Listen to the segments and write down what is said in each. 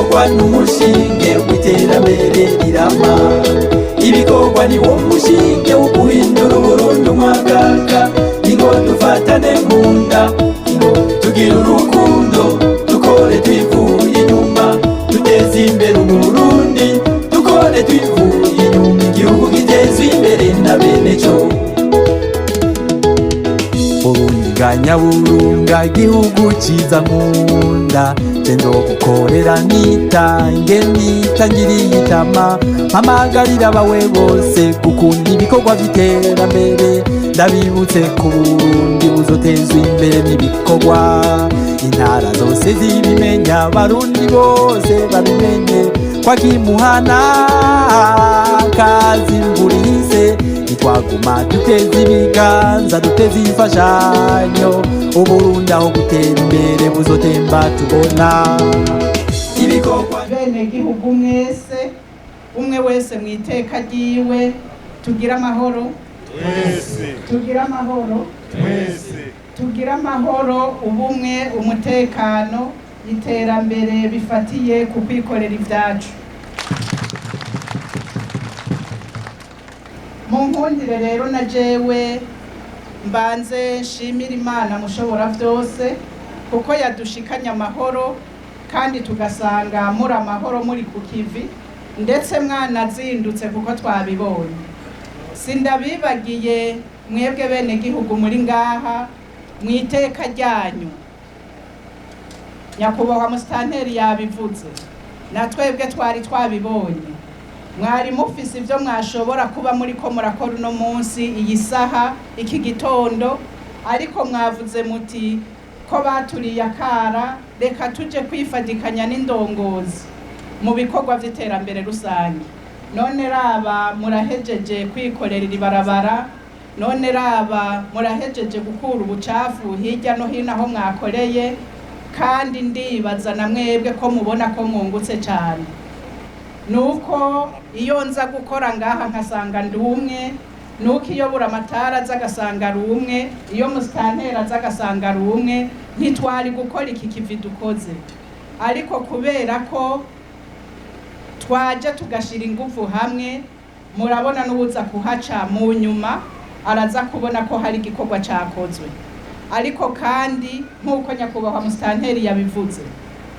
ibikorwa n'umushinge w'iterambere rirama. Ibikorwa ni wo mushinge wo guhindura Uburundi umwakaka. Ingo dufatane mu nda, ingo tugire urukundo, dukore twivuye inyuma, duteze imbere Uburundi, dukore twivuye inyuma, igihugu gitezwe imbere na bene cyo. Burundi bwa Nyaburunga, igihugu ciza nkunda, tendo gukorera nitange nitangiriye itama, mpamagarira abawe bose gukunda ibikorwa vy'iterambere. Ndabibutse ku Burundi buzotezwa imbere n'ibikorwa, intara zose zibimenya, abarundi bose babimenye, kwa kimuhana kazi imvurihise, nitwaguma duteza ibiganza, duteza imfashanyo, Uburundi aho gutera imbere buzotemba tubona. Ibikorwa bene gihugu mwese, umwe wese mwiteka ryiwe, tugira amahoro twese, tugira amahoro twese, tugira amahoro, ubumwe, umutekano, iterambere bifatiye ku kwikorera ivyacu. Munkundire rero na jewe mbanze nshimira Imana mushobora vyose, kuko yadushikanya amahoro kandi tugasanga muri amahoro muri ku kivi, ndetse mwanazindutse kuko twabibonye. Sindabibagiye mwebwe bene gihugu muri ngaha mwiteka ryanyu. Nyakubahwa Musitanteri yabivuze, na twebwe twari twabibonye. Mwari mufise ivyo mwashobora kuba muri ko murakora uno munsi, iyi saha, iki gitondo, ariko mwavuze muti ko baturiye akara, reka tuje kwifadikanya n'indongozi mu bikorwa vy'iterambere rusange. None raba murahejeje kwikorera ibarabara, none raba murahejeje gukura ubucafu hirya no hino aho mwakoreye, kandi ndibaza na mwebwe ko mubona ko mwungutse cyane. Nuko iyo nza gukora ngaha nkasanga ndi umwe, nuko iyo buramatara aza agasanga ari umwe, iyo Musitanteri aza agasanga ari umwe, ntitwari gukora iki kivi dukoze. Ariko kubera ko twaje tugashira ingufu hamwe, murabona n'ubuza kuhaca mu nyuma araza kubona ko hari igikorwa cyakozwe. Ariko kandi nk'uko Nyakubahwa Musitanteri yabivuze,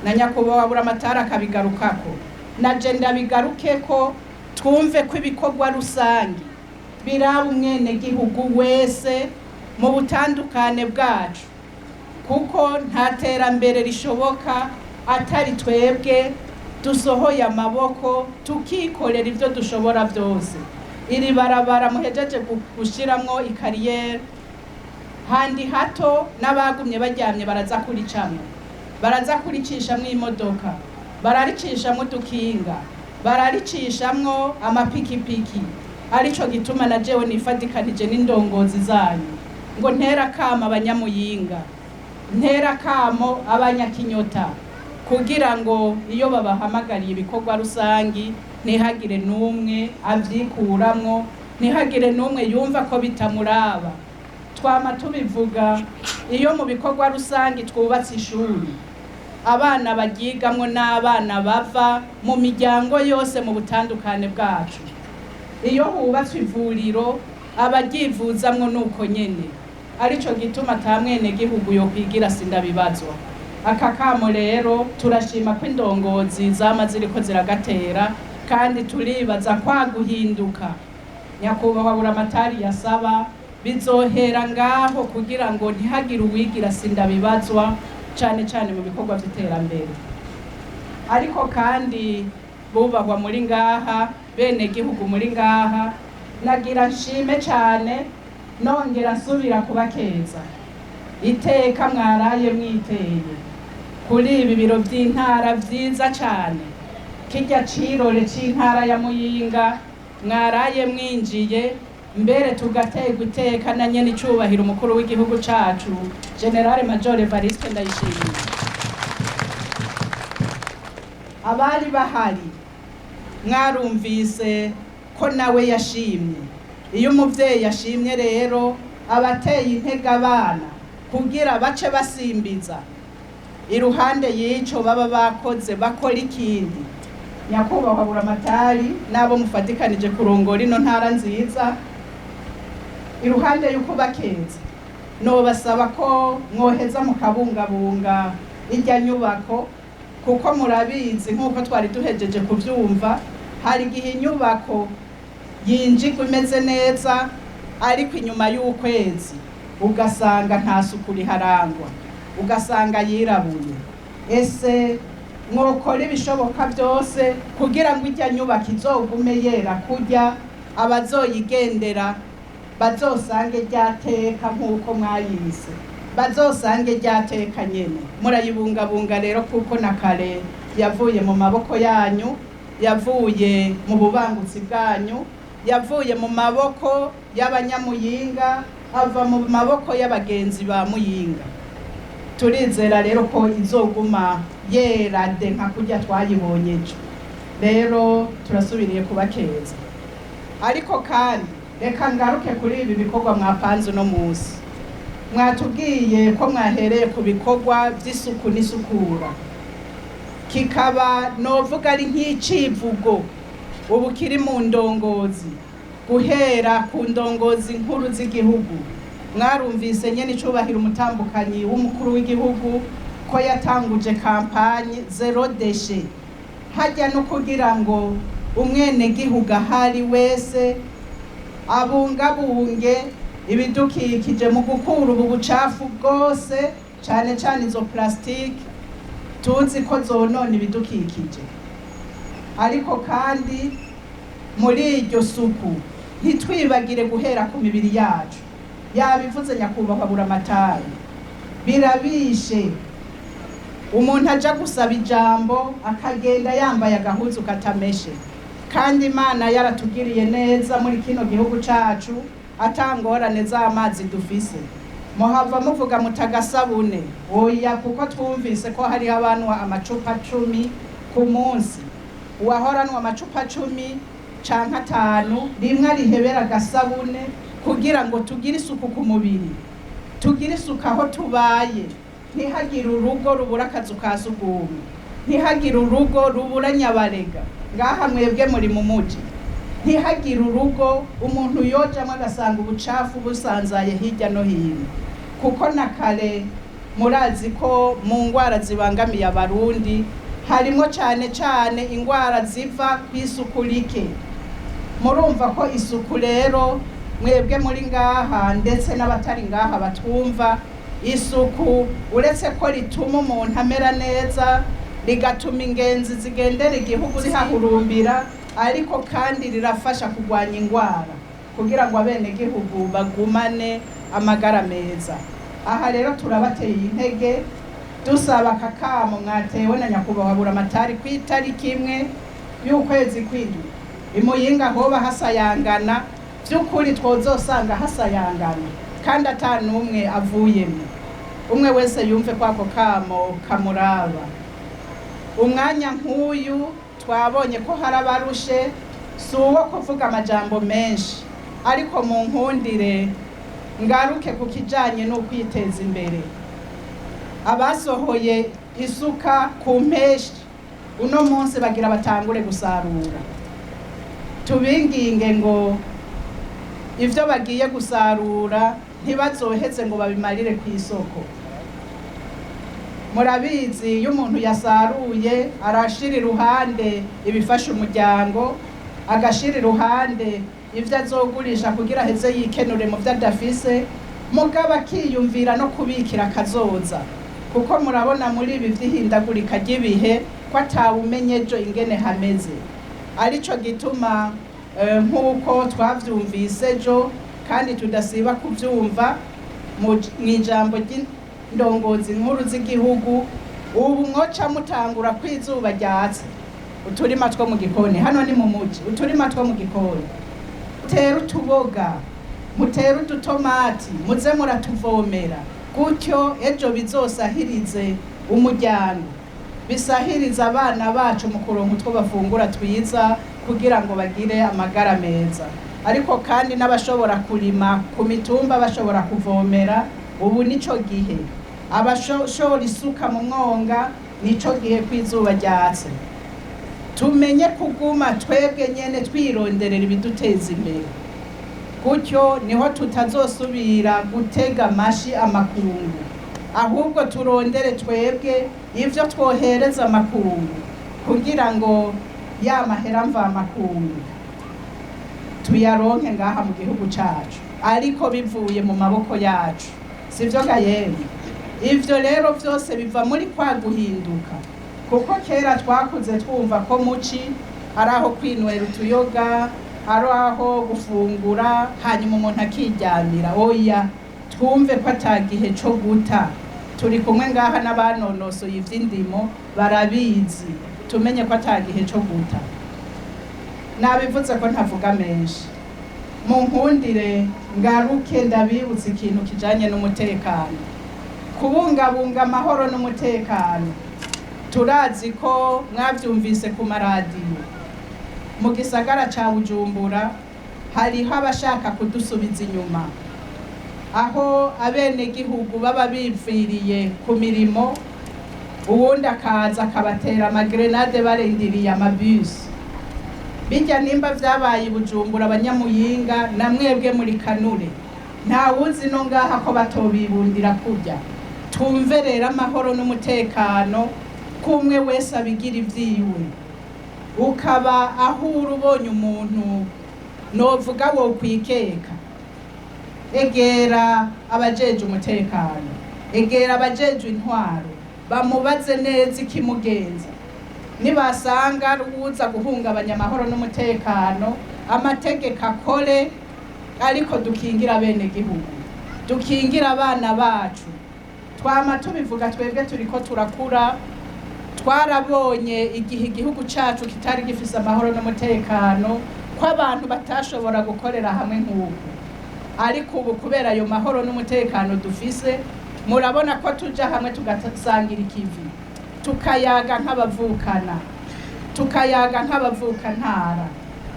na Nyakubahwa buramatara akabigarukako, naje ndabigaruke ko twumve ko ibikorwa rusange biraba umwene gihugu wese mu butandukane bwacu, kuko nta terambere rishoboka atari twebwe dusohoye amaboko tukikorera ivyo dushobora vyose. Iri barabara muhejeje gushiramwo ikariyeri, handi hato n'abagumye baryamye baraza kuricamwo, baraza kuricishamwo imodoka, bararicishamwo udukinga, bararicishamwo amapikipiki. Arico gituma na jewe nifadikanije n'indongozi zanyu ngo ntera kama abanyamuyinga, ntera kamo abanyakinyota, kugira ngo iyo babahamagariye ibikorwa rusangi ntihagire n'umwe avyikuramwo, ntihagire n'umwe yumva ko bitamuraba. Twama tubivuga, iyo mu bikorwa rusangi twubatse ishuri, abana baryigamwo n'abana bava mu miryango yose mu butandukane bwacu. Iyo hubatswe ivuriro, abaryivuzamwo nuko nyene. Arico gituma ata mwene gihugu yo kwigira sindabibazwa. Aka kamo rero turashima ko indongozi zama ziriko ziragatera, kandi turibaza kwa guhinduka Nyakubahwa buramatari yasaba bizohera ngaho, kugira ngo ntihagire uwigira sindabibazwa, cane cane mu bikorwa vy'iterambere. Ariko kandi bubahwa muri ngaha, bene gihugu muri ngaha, nagira nshime cane, nongera nsubira kubakeza iteka mwaraye mwiteye kuri ibi biro vy'intara vyiza cane. Kirya cirore c'intara ya Muyinga mwaraye mwinjiye, mbere tugategwa iteka na nyene icubahiro umukuru w'igihugu cacu General Major Evariste Ndayishimiye. Abari bahari mwarumvise ko nawe yashimye. Iyo umuvyeyi yashimye rero abateye intege abana kugira bace basimbiza, iruhande y'ico baba bakoze bakora ikindi. Nyakubahwa Buramatari n'abo mufatikanije kurongora ino ntara nziza, iruhande y'uko bakeza nobasaba ko mwoheza mukabungabunga irya nyubako, kuko murabizi nk'uko twari duhejeje kuvyumva, hari igihe inyubako yinjirwa imeze neza ariko inyuma y'ukwezi ugasanga nta suku riharangwa, ugasanga yirabuye. Ese mwokora ibishoboka byose kugira ngo irya nyubako izogume yera kurya abazoyigendera bazosange ryateka nk'uko mwayise, bazosange ryateka nyene. Murayibungabunga rero kuko na kare yavuye mu maboko yanyu, yavuye mu bubangutsi bwanyu, yavuye mu maboko y'abanyamuyinga, ava mu maboko y'abagenzi ba Muyinga. Turizera rero ko izoguma yera de nka kurya twayibonye ejo. Rero turasubiriye kubakeza, ariko kandi reka ngaruke kuri ibi bikorwa mwapanze uno munsi. Mwatubwiye ko mwahereye ku bikorwa by'isuku n'isukura, kikaba novuga ari nk'icivugo ubu kiri mu ndongozi, guhera ku ndongozi nkuru z'igihugu. Mwarumvise nyene icubahiro umutambukanyi w'umukuru w'igihugu ko yatanguje kampanye zero deshe, hajya no kugira ngo umwene gihugu ahari wese abungabunge ibidukikije mu gukura ubu bucafu bwose, cane cane izo plastike tuzi ko zonona ibidukikije. Ariko kandi muri iryo suku ntitwibagire guhera ku mibiri yacu. Yabivuze Nyakubahwa Buramatari, birabishe umuntu aja gusaba ijambo akagenda yambaye agahuzu katameshe, kandi Imana yaratugiriye neza muri kino gihugu cacu, atangorane z'amazi dufise. Muhava muvuga mutagasabune oya, kuko twumvise ko hari abantu amacupa 10 ku munsi, uwahoranwa amacupa 10 canke 5 rimwe rihebera agasabune, kugira ngo tugire isuku ku mubiri, tugire isuku aho tubaye. Ntihagire urugo rubura akazu ka sugumwe, ntihagire urugo rubura nyabarega ngaha mwebwe muri mu muji, ntihagire urugo umuntu yojamwe agasanga ubucafu busanzaye hirya no hino. Kuko na kare murazi ko mu ngwara zibangamiye abarundi harimo cane cane ingwara ziva kw'isuku rike. Murumva ko isuku rero mwebwe muri ngaha ndetse n'abatari ngaha batwumva, isuku uretse ko rituma umuntu amera neza, rigatuma ingenzi zigendera igihugu zihahurumbira, ariko kandi rirafasha kugwanya ingwara kugira ngo abene gihugu bagumane amagara meza. Aha rero turabateye intege dusaba kakamo mwatewe na Nyakubahwa Buramatari ku itariki 1 y'ukwezi kw'indwi, imuyinga hoba hasayangana by'ukuri, twozosanga hasayangana kandi atanumwe avuyemo. Umwe wese yumve kwako kamo kamuraba. Umwanya nk'uyu twabonye ko harabarushe, si uwo kuvuga amajambo menshi, ariko mu nkundire ngaruke ku kijanye no kwiteza imbere. Abasohoye isuka ku mpeshi uno munsi bagira batangure gusarura. Tubinginge ngo ivyo bagiye gusarura ntibazoheze ngo babimarire ku isoko. Murabizi iyo umuntu yasaruye arashira iruhande ibifasha umuryango, agashira iruhande ivyo azogurisha kugira heze yikenure mu vyo adafise, mugabo akiyumvira no kubikira akazoza. Kuko murabona muri ibi vy'ihindagurika ry'ibihe ko atawumenye ejo ingene hameze. Arico gituma nk'uko twavyumvise ejo kandi tudasiba kuvyumva mu ijambo ry'indongozi nkuru z'igihugu, ubu mwoca mutangura kwizuba ryatse uturima two mu gikoni. Hano ni mu muji, uturima two mu gikoni mutera utuboga, mutera udutomati, muze muratuvomera, gutyo ejo bizosahirize umuryango, bisahiriza abana bacu mu kuronka utwo bafungura twiza kugira ngo bagire amagara meza. Ariko kandi n'abashobora kurima ku mitumba bashobora kuvomera, ubu nico gihe abashora isuka mu mwonga nico gihe kw'izuba ryatse. Tumenye kuguma twebwe nyene twironderera ibiduteza imbere, gutyo niho tutazosubira gutega amashi amakungu, ahubwo turondere twebwe ivyo twohereza amakungu kugira ngo ya mahera mva makungu tuyaronke ngaha mu gihugu cacu, ariko bivuye mu maboko yacu, sivyo ga yemwe? Ivyo rero vyose biva muri kwa guhinduka, kuko kera twakuze twumva ko muci ari aho kwinywera utuyoga, ari aho gufungura hanyuma umuntu akiryamira. Oya, twumve ko atagihe co guta. Turi kumwe ngaha n'abanonosoye ivy'indimo barabizi, tumenye ko atagihe co guta. Nabivuze ko ntavuga menshi, munkundire ngaruke ndabibutsa ikintu kijanye n'umutekano, kubungabunga amahoro n'umutekano. Turazi ko mwavyumvise ku maradiyo, mu gisagara ca Bujumbura hariho abashaka kudusubiza inyuma, aho abenegihugu baba biviriye ku mirimo, uwundi akaza akabatera amagrenade barindiriye amabisi. Bijya nimba vyabaye i Bujumbura abanyamuyinga na mwebwe muri Kanure, nta wuzi no ngaha ko batobibundira kurya. Tumve rero amahoro n'umutekano, kumwe wese abigira ivyiwe. Ukaba aho urubonye umuntu novuga wo kwikeka, egera abajeje umutekano, egera abajeje intwaro, bamubaze neza ikimugenza. Nibasanga ruza guhungabanya amahoro n'umutekano, amategeko akore, ariko dukingira bene gihugu, dukingira abana bacu. Twama tubivuga twebwe turiko turakura, twarabonye igihe igihugu cacu kitari gifise amahoro n'umutekano, ko abantu batashobora gukorera hamwe nk'uko. Ariko ubu kubera ayo mahoro n'umutekano dufise, murabona ko tuja hamwe tugasangira ikivi, tukayaga nk'abavukana, tukayaga nk'abavukantara,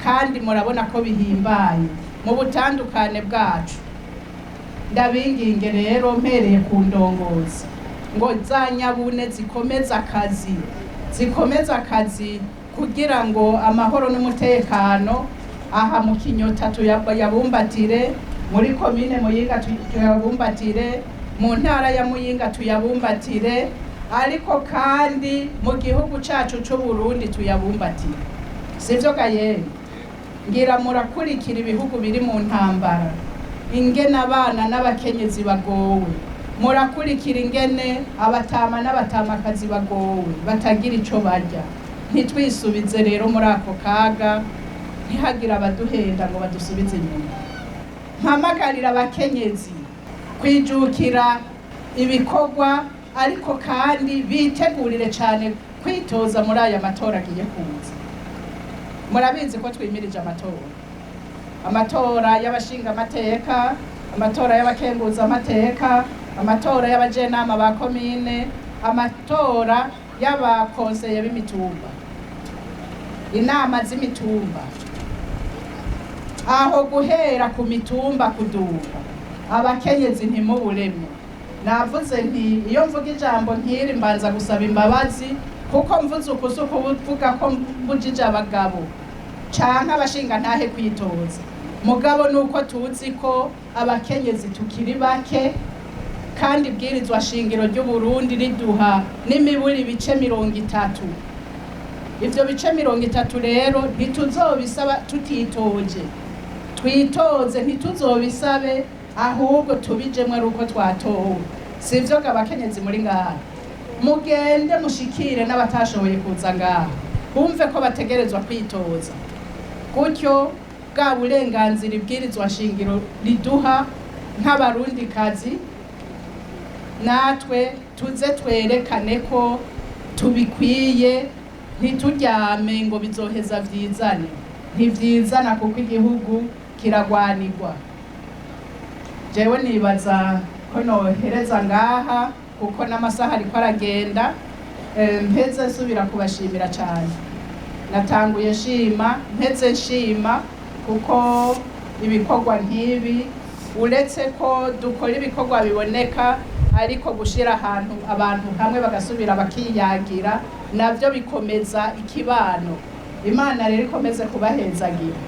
kandi murabona ko bihimbaye mu butandukane bwacu. Ndabinginge rero mpereye ku ndongozi ngo za nyabune zikomeza akazi kugira ngo amahoro n'umutekano aha mu Kinyota tuyabumbatire, muri komine Muyinga tuyabumbatire, mu ntara ya Muyinga tuyabumbatire, ariko kandi mu gihugu cacu c'u Burundi tuyabumbatire. Sivyo ga yemwe? Ngira murakurikira ibihugu biri mu ntambara, ingene abana n'abakenyezi bagowe, murakurikira ingene abatama n'abatamakazi bagowe batagira ico barya. Ntitwisubize rero muri ako kaga, ntihagira abaduhenda ngo badusubize inyuma. Mpamagarira abakenyezi kwijukira ibikorwa, ariko kandi bitegurire cane kwitoza muri aya matora agiye kuza. Murabizi ko twimirije amatora y'abashinga amateka, amatora y'abakenguza amateka, amatora y'abajenama ba komine, amatora y'abakonseye b'imitumba, inama z'imitumba. Aho guhera ku mitumba kuduga, abakenyezi ntimuburemye. Navuze nti iyo mvuga ijambo nkiri mbanza gusaba imbabazi, kuko mvuze ukuzi ukuvuga ko mbujije abagabo canke abashinga ntahe kwitoza. Mugabo nuko tuzi ko abakenyezi tukiri bake, kandi ibwirizwa shingiro ry'u Burundi riduha n'imiburi ibice 30. Ivyo bice 30 rero ntituzobisaba tutitoje. Twitoze ntituzobisabe, ahubwo tubijemwe ari uko twatowe. Sivyo ga bakenyezi muri ngaha, mugende mushikire n'abatashoboye kuza ngaha, bumve ko bategerezwa kwitoza. Gutyo bwa burenganzira ibwirizwa shingiro riduha nk'abarundi kazi, natwe tuze twerekane ko tubikwiye, ntituryame ngo bizoheza vyizane. Ntivyizana kuko igihugu kiragwanirwa. Jewe nibaza ko nohereza ngaha kuko n'amasaha ariko aragenda. Mpeze nsubira kubashimira cyane. Natanguye shima, mpeze nshima kuko ibikorwa nk'ibi, uretse ko dukora ibikorwa biboneka, ariko gushira ahantu abantu hamwe bagasubira bakiyagira navyo bikomeza ikibano. Imana rero ikomeze kubahezagira.